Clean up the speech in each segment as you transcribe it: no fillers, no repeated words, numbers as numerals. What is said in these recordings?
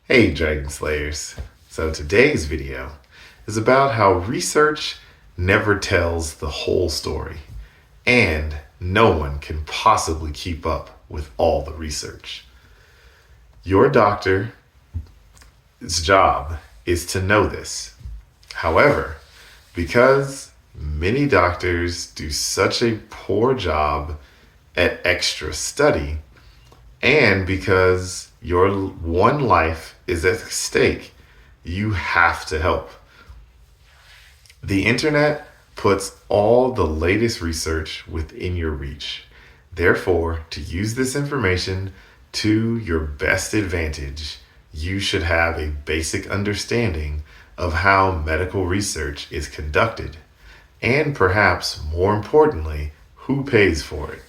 Hey Dragon Slayers. So today's video is about how research never tells the whole story and no one can possibly keep up with all the research. Your doctor's job is to know this. However, because many doctors do such a poor job at extra study, and because your one life is at stake, you have to help. The internet puts all the latest research within your reach. Therefore, to use this information to your best advantage, you should have a basic understanding of how medical research is conducted, and perhaps more importantly, who pays for it.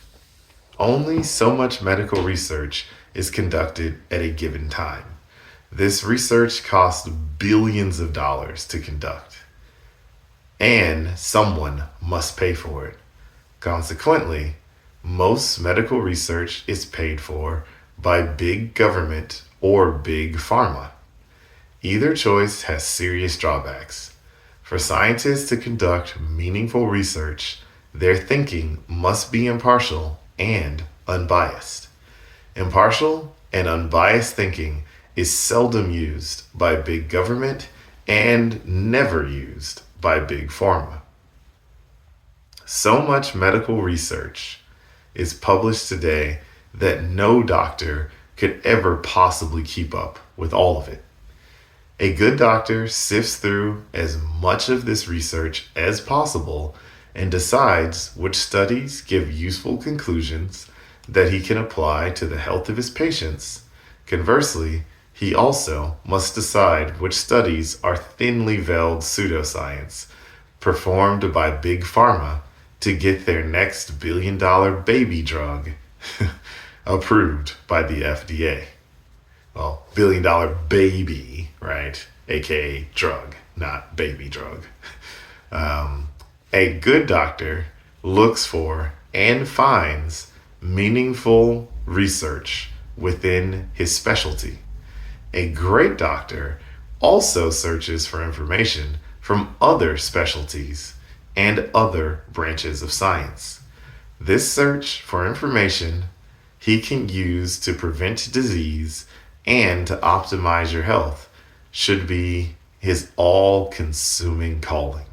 Only so much medical research is conducted at a given time. This research costs billions of dollars to conduct, and someone must pay for it. Consequently, most medical research is paid for by big government or big pharma. Either choice has serious drawbacks. For scientists to conduct meaningful research, their thinking must be impartial and unbiased. Impartial and unbiased thinking is seldom used by big government and never used by big pharma. So much medical research is published today that no doctor could ever possibly keep up with all of it. A good doctor sifts through as much of this research as possible and decides which studies give useful conclusions that he can apply to the health of his patients. Conversely, he also must decide which studies are thinly veiled pseudoscience performed by Big Pharma to get their next billion-dollar baby drug approved by the FDA. Well, billion-dollar baby, right? AKA drug, not baby drug. A good doctor looks for and finds meaningful research within his specialty. A great doctor also searches for information from other specialties and other branches of science. This search for information he can use to prevent disease and to optimize your health should be his all-consuming calling.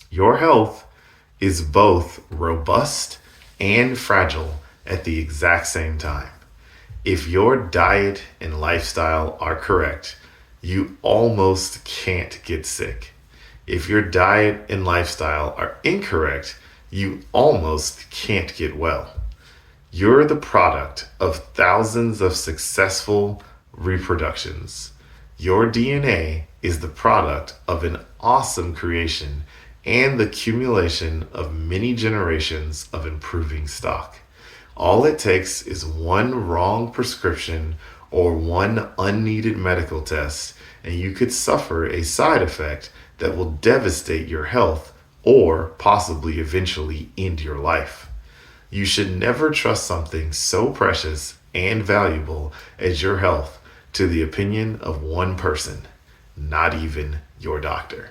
Your health is both robust and fragile at the exact same time. If your diet and lifestyle are correct, you almost can't get sick. If your diet and lifestyle are incorrect, you almost can't get well. You're the product of thousands of successful reproductions. Your DNA is the product of an awesome creation and the accumulation of many generations of improving stock. All it takes is one wrong prescription or one unneeded medical test, and you could suffer a side effect that will devastate your health or possibly eventually end your life. You should never trust something so precious and valuable as your health to the opinion of one person, not even your doctor.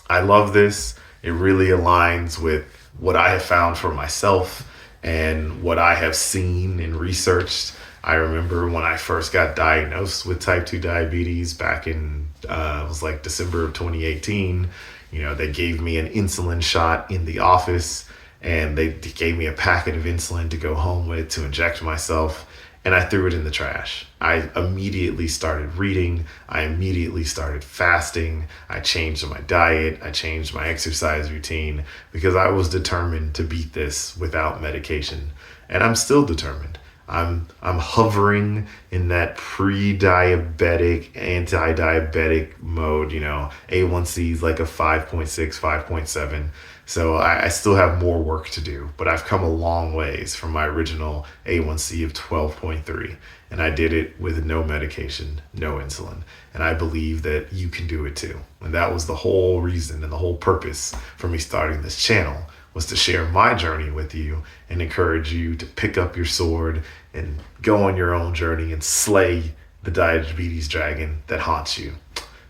I love this. It really aligns with what I have found for myself and what I have seen and researched. I remember when I first got diagnosed with type 2 diabetes back in, it was like December of 2018. They gave me an insulin shot in the office, and they gave me a packet of insulin to go home with to inject myself, and I threw it in the trash. I immediately started reading. I immediately started fasting. I changed my diet. I changed my exercise routine because I was determined to beat this without medication. And I'm still determined. I'm hovering in that pre-diabetic, anti-diabetic mode. A1C is like a 5.6, 5.7. So I still have more work to do, but I've come a long ways from my original A1C of 12.3. And I did it with no medication, no insulin. And I believe that you can do it too. And that was the whole reason and the whole purpose for me starting this channel, was to share my journey with you and encourage you to pick up your sword and go on your own journey and slay the diabetes dragon that haunts you.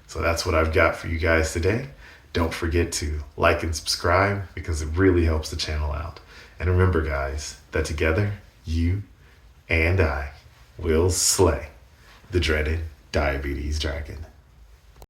So that's what I've got for you guys today. Don't forget to like and subscribe because it really helps the channel out. And remember, guys, that together, you and I will slay the dreaded diabetes dragon.